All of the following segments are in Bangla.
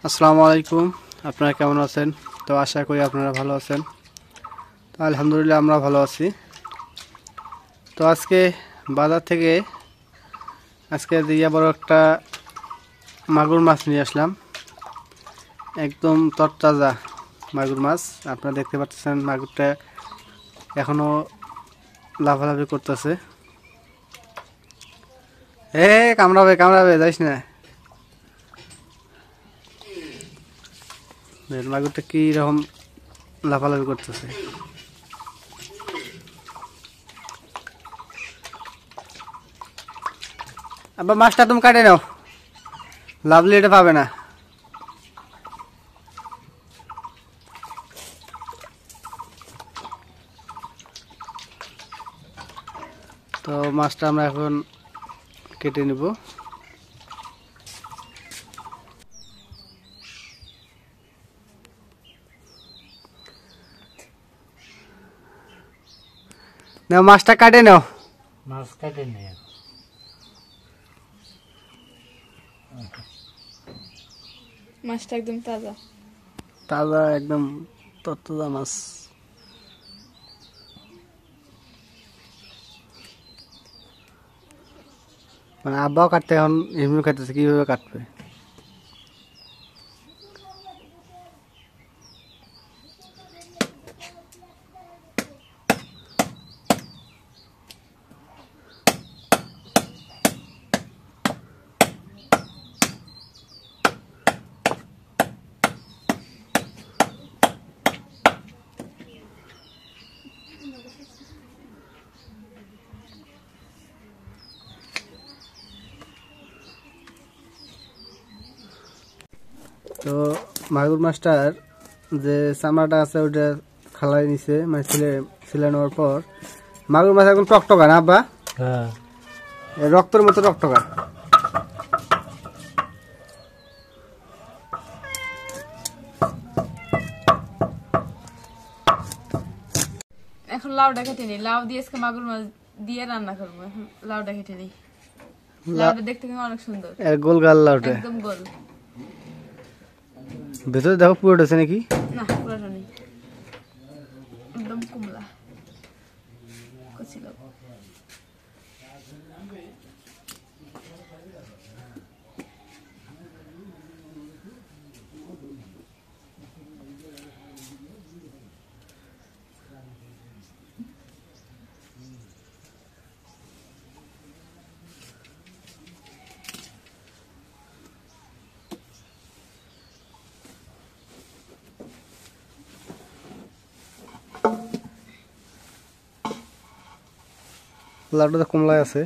আসসালামু আলাইকুম। আপনারা কেমন আছেন? তো আশা করি আপনারা ভালো আছেন। তো আলহামদুলিল্লাহ আমরা ভালো আছি। তো আজকে বাজার থেকে বড় একটা মাগুর মাছ নিয়ে আসলাম। একদম তরতাজা মাগুর মাছ। আপনারা দেখতে পাচ্ছেন মাগুরটা এখনো লাফালাফি করতেছে। কামড়াবে যাইস না। মাগুরটা কি রকম লাফালাফি করতেছে। আবার মাছটা তুমি কাটে নাও, লাভলি এটা পাবে না। তো মাছটা আমরা এখন কেটে নেব। নাও মাছটা কাটে নাও। মাছ কাটে নেই, মাছটা একদম তাজা তাজা, একদম তরতাজা মাছ। মানে আব্বাও কাটতে এখন এমনি কাটতেছে, কিভাবে কাটবে। তো মাগুর মাছটার যে চামড়াটা আছে ওইটা খালাই নিছে, মানে ছিলে নেওয়ার পর মাগুর মাছ এখন টকটকা না আব্বা? হ্যাঁ, রক্তের মতো টকটকা। এখন লাউটা কেটে নিই। লাউ দিয়ে আজকে মাগুর মাছ দিয়ে রান্না করবো। এখন লাউটা কেটে নিই। লাউটা দেখতে কিন্তু অনেক সুন্দর, গোল গাল লাউটা, একদম গোল। ভেতরে দেখো পুরোটা আছে নাকি? না, পুরোটা নেই, একদম কুমলা কচি লাউ। লাউটা তো কমলায় আছে।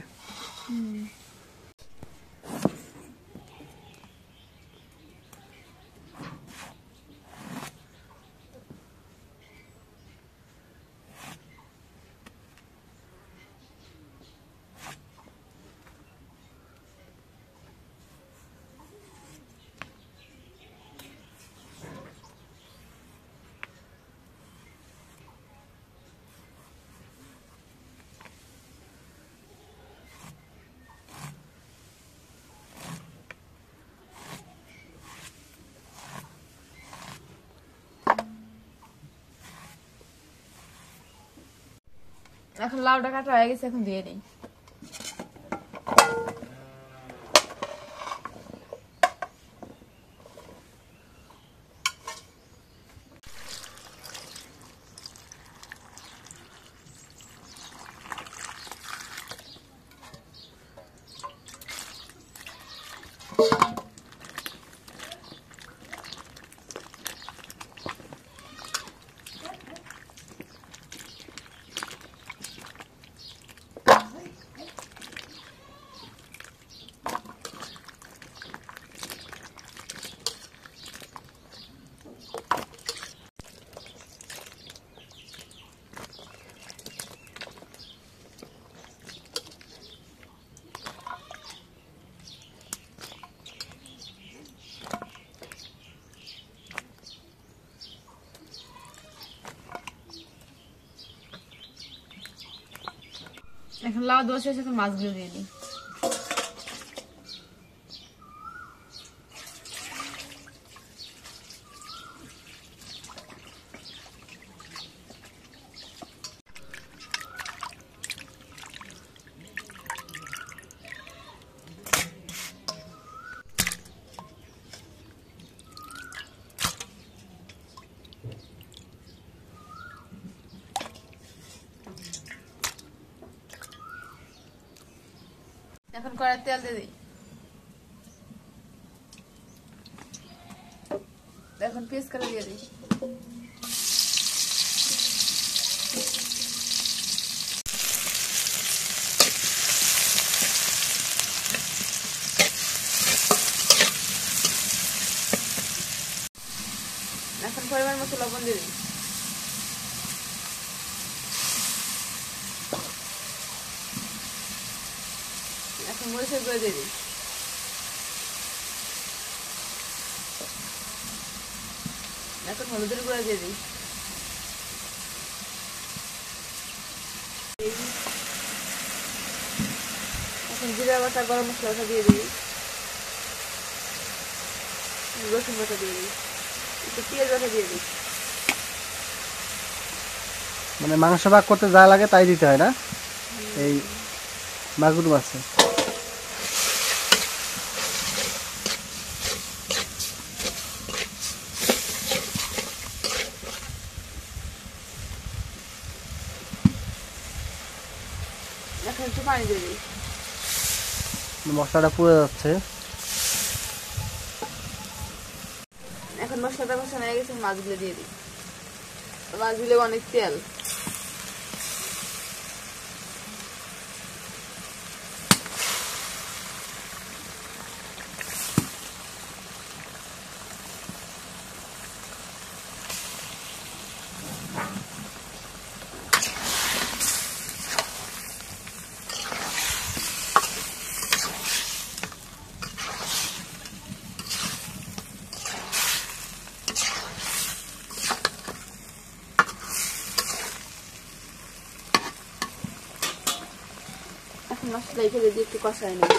এখন লাউটা কাটা হয়ে গেছে, এখন দিয়ে নিই। এখন লাউ দেওয়া শেষ, এখন মাছগুলো দিয়ে নিই। এখন কড়াইতে তেল দিয়ে দিই। এখন পেঁয়াজ কাটা দিয়ে দিই। এখন পরিমাণ মতো লবণ দিয়ে দিই। এখন মরিচের গুঁড়ো দিয়ে দিই। এখন হলুদের গুঁড়ো দিয়ে দিই। এখন জিরা বাটা, গরম মশলা দিয়ে দিই, রসুন বাটা দিয়ে দিই, একটু পেঁয়াজ বাটা দিয়ে দিই। মানে মাংস ভাগ করতে যা লাগে তাই দিতে হয় না এই মাগুর মাছে? এখন একটু পানি দিয়ে দিই। মশলাটা পুড়ে যাচ্ছে। এখন মশলাটা কষানো হয়ে গেছে, মাছগুলো দিয়ে দিই। মাছগুলো অনেক তেল। এখন মশলা এখানে দিয়ে একটু কষাই নেই।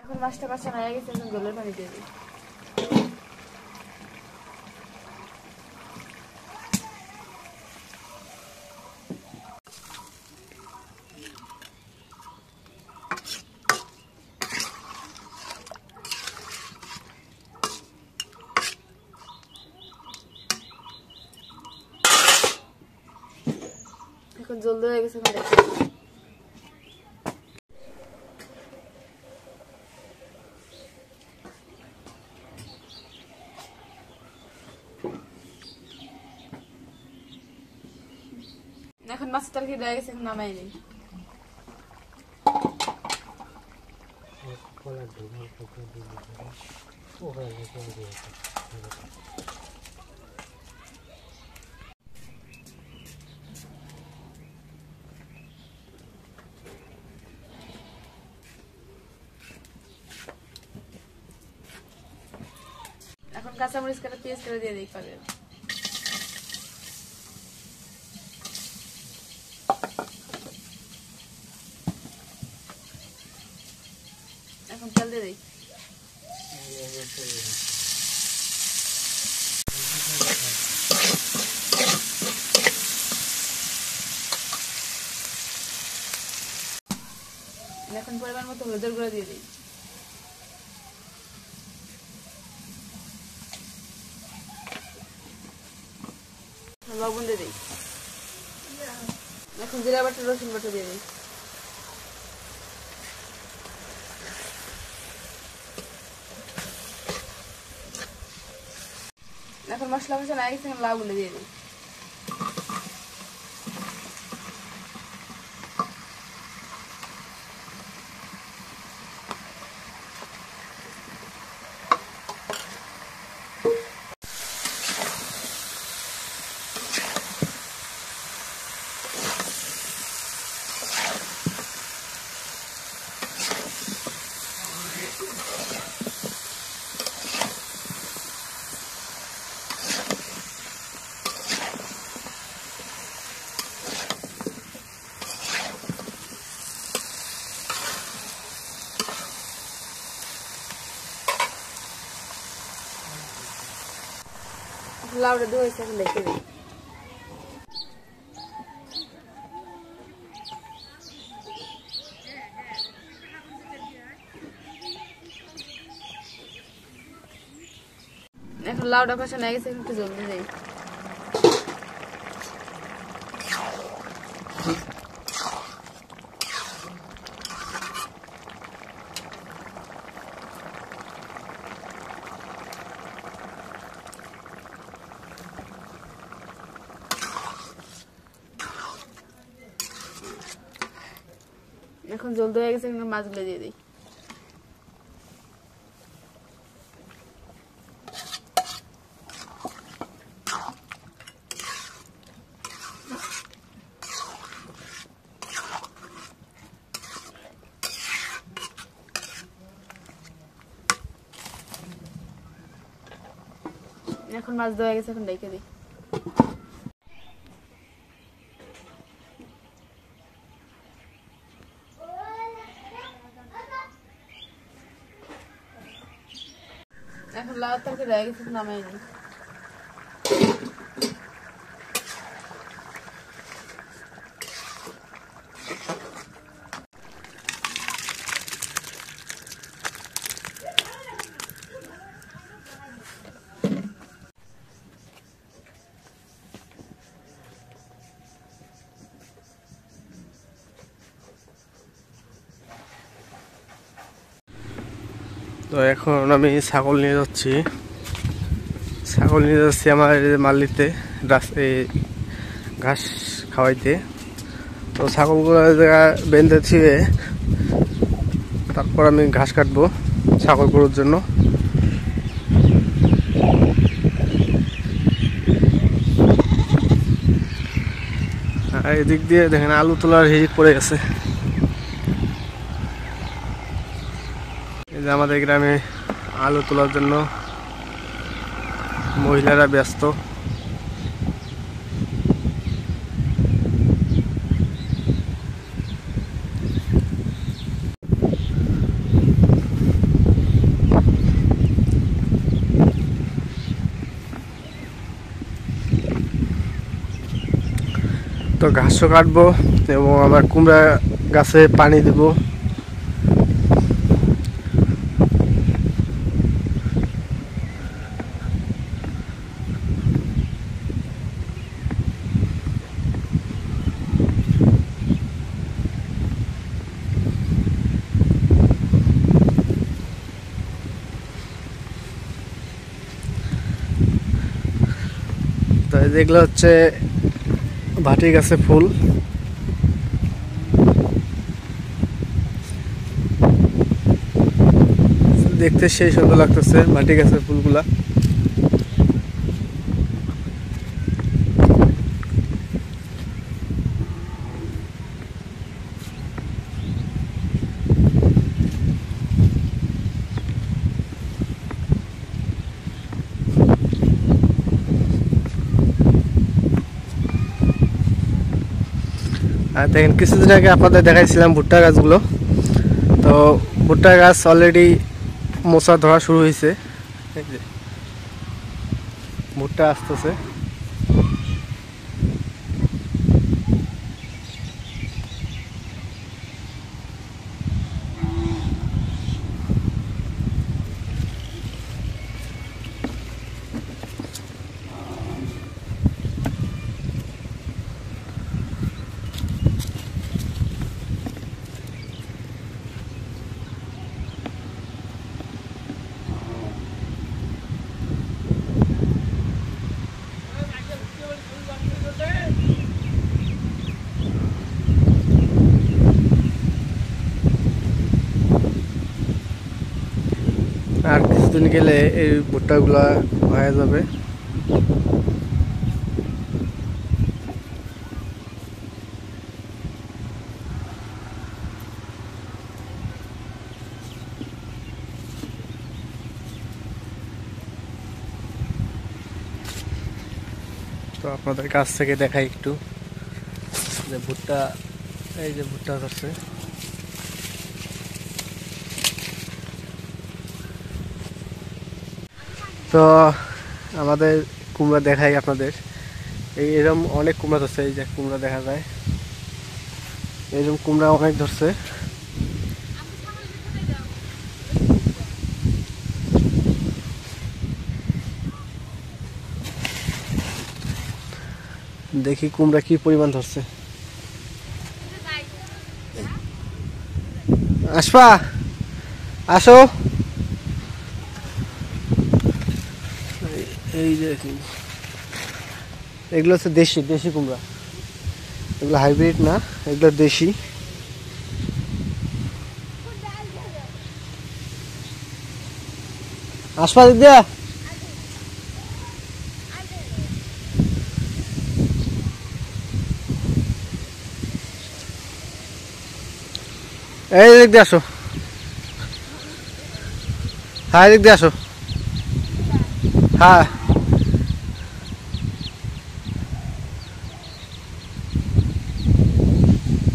এখন মাছটা কষানো হয়ে গেছে, এখন জলের পানি দিয়ে দিই। এখন জলদি হয়ে গেছে, এখন দেখতে দিই। এখন মাছের তরকারি দেওয়া গেছে, এখন নামাই নেই। কলার ধুনো পোকা দিয়ে পোকা দিয়ে এখন কাঁচামরিচ কাটা, পেঁয়াজ করে দিয়ে দিই পাবে। এখন তেল দিয়ে দিই। এখন পরিমাণ মতো হলুদের গুঁড়ো দিয়ে দিই। লবণ দিয়ে দিই। এখন জিরা বাটা, রসুন বাটা দিয়ে দিই। এখন মশলা মশলা আগে থেকে লাউগুলো দিয়ে দিই। লাউটা ধুয়েছে এখন দেখে দিই। এখন লাউটা কষা হয়ে গেছে, একটু জলদি যাই। এখন জলদি হয়ে গেছে, এখন মাছগুলো দিয়ে দিই। এখন মাছ দেওয়া গেছে, এখন রেখে দিই। এখন লাউ তরকারি রয়ে গেছে, নামাই নি। তো এখন আমি ছাগল নিয়ে যাচ্ছি আমার মালিতে ঘাস খাওয়াইতে। তো ছাগলগুলো বেঁধে ছিঁড়ে তারপর আমি ঘাস কাটবো ছাগল গরুর জন্য। আর এদিক দিয়ে দেখেন আলু তোলার হিড়িক পড়ে গেছে। এই যে আমাদের গ্রামে আলু তোলার জন্য মহিলারা ব্যস্ত। তো ঘাসও কাটবো এবং আমার কুমড়া গাছে পানি দেব। তো যেগুলো হচ্ছে ভাটি গাছে ফুল। দেখতে সেই সুন্দর লাগতেছে ভাটি গাছের ফুলগুলা। আর দেখেন কিছুদিন আগে আপনাদের দেখাইছিলাম ভুট্টা গাছগুলো। তো ভুট্টা গাছ অলরেডি মোচা ধরা শুরু হয়েছে। এই যে ভুট্টা আসতেছে। আর কিছুদিন গেলে এই ভুট্টাগুলা হয়ে যাবে। তো আপনাদের কাছ থেকে দেখাই একটু যে ভুট্টা, এই যে ভুট্টা ধরছে। তো আমাদের কুমড়া দেখাই আপনাদের। এরকম অনেক কুমড়া ধরছে, এই যে কুমড়া দেখা যায়, এরকম কুমড়া অনেক ধরছে। দেখি কুমড়া কি পরিমাণ ধরছে। আসবা, আসো। এই যে এগুলো হচ্ছে দেশি দেশি কুমড়া, এগুলো হাইব্রিড না, এগুলো দেশি। আসবা দিক দিয়া, এই দিক দিয়ে আসো, হ্যাঁ দিক দিয়ে আসো, হ্যাঁ।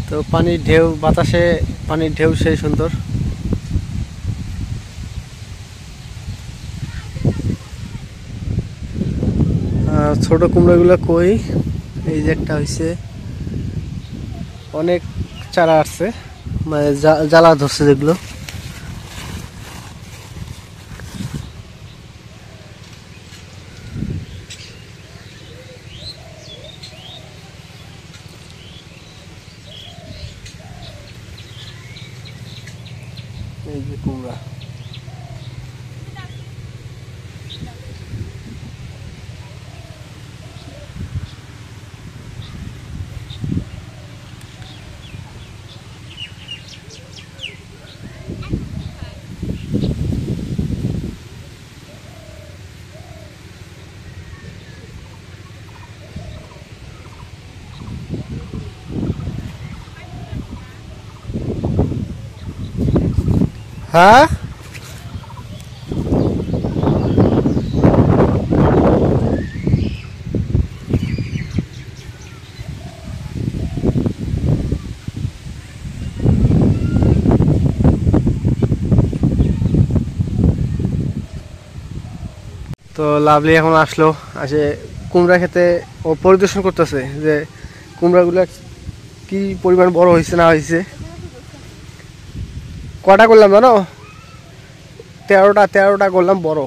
তো পানির ঢেউ, বাতাসে পানির ঢেউ সেই সুন্দর। ছোট কুমড়োগুলো কই, এই যে একটা হয়েছে, অনেক চারা আসছে, মানে জ্বালা ধরছে যেগুলো। এই যে কুমড়া, হ্যাঁ। তো লাভলি এখন আসলো, আসে কুমড়া খেতে, ও পরিদর্শন করতেছে যে কুমড়াগুলো কি পরিমাণ বড় হয়েছে না হয়েছে। কটা করলাম জানো? 13টা করলাম বড়।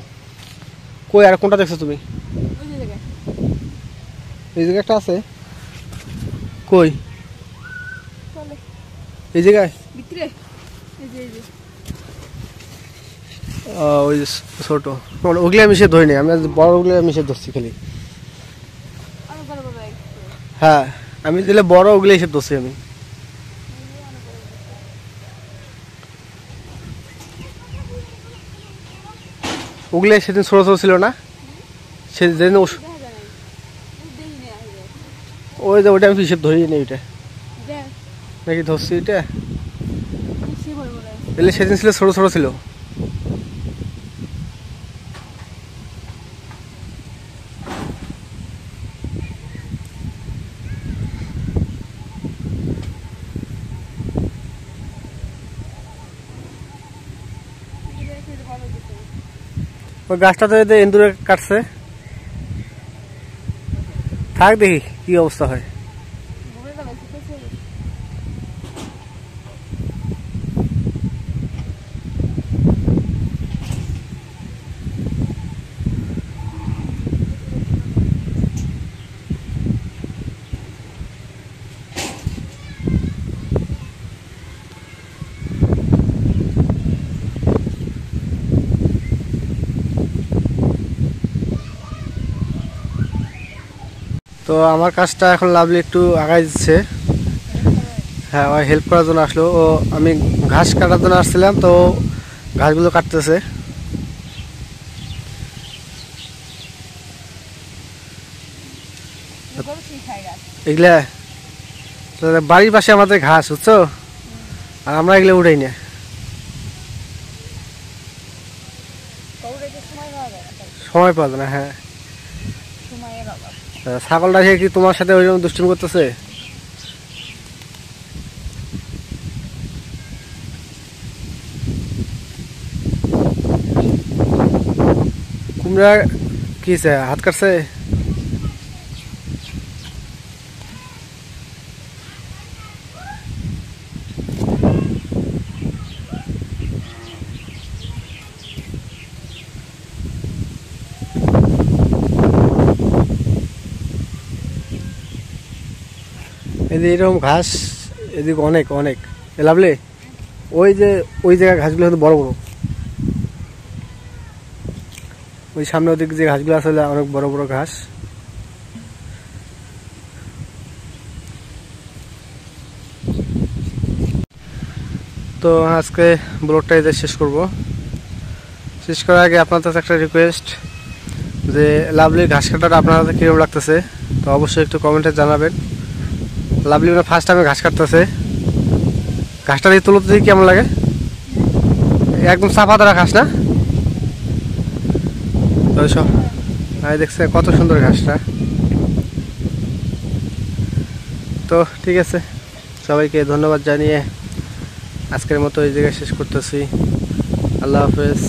কই আর কোনটা দেখছো তুমি? এই জায়গায় একটা আছে, কই এই জায়গায়? ওই যে ছোট, ওগুলো আমি সে ধরি নাই, আমি বড়গুলো আমি সে ধরছি খালি। হ্যাঁ, আমি দিলে বড় ওগুলো এসে ধরছি আমি। ওগুলো সেদিন ছোট ছোট ছিল না, সেদিন ওই যে ওইটা আমি হিসেব ধরি নি, ওইটা নাকি ধরছি ওইটা, এলে সেদিন ছিল ছোট ছোট ছিল। ওই গাছটা তো এদের এন্দুরে কাটছে, থাক দেখি কি অবস্থা হয়। তো আমার কাজটা এখন লাভলি একটু আগাই দিচ্ছে। হ্যাঁ, ওই হেল্প করার জন্য আসলো। ও আমি ঘাস কাটার জন্য আসছিলাম, তো ঘাসগুলো কাটতেছে। এগুলা বাড়ির পাশে আমাদের ঘাস, বুঝছো, আর আমরা এগুলো উঠাই না। সময় পাওয়া যায় না। হ্যাঁ, ছাগলটা কি তোমার সাথে ওইরকম দুষ্টুমি করতেছে? কুমড়া কি হাত কাটছে? এদিকে এরকম ঘাস এদিকে অনেক অনেক লাভলে। ওই জায়গায় ঘাসগুলো হয়তো বড় বড়, ওই সামনে ওদিকে যে ঘাসগুলো আছে অনেক বড় বড় ঘাস। তো আজকে ব্লগটা এদের শেষ করব। শেষ করার আগে আপনার কাছে একটা রিকোয়েস্ট, যে লাভলি ঘাস কাটাটা আপনার কাছে কীরকম লাগতেছে তো অবশ্যই একটু কমেন্টে জানাবেন। লাভলি মানে ফার্স্ট টাইমে ঘাস কাটতেছে, ঘাসটা দিয়ে তুলতে দিয়ে কেমন লাগে? একদম সাফা ধরা ঘাস না? তো সব দেখছে কত সুন্দর ঘাসটা। তো ঠিক আছে, সবাইকে ধন্যবাদ জানিয়ে আজকের মতো এই জায়গায় শেষ করতেছি। আল্লাহ হাফেজ।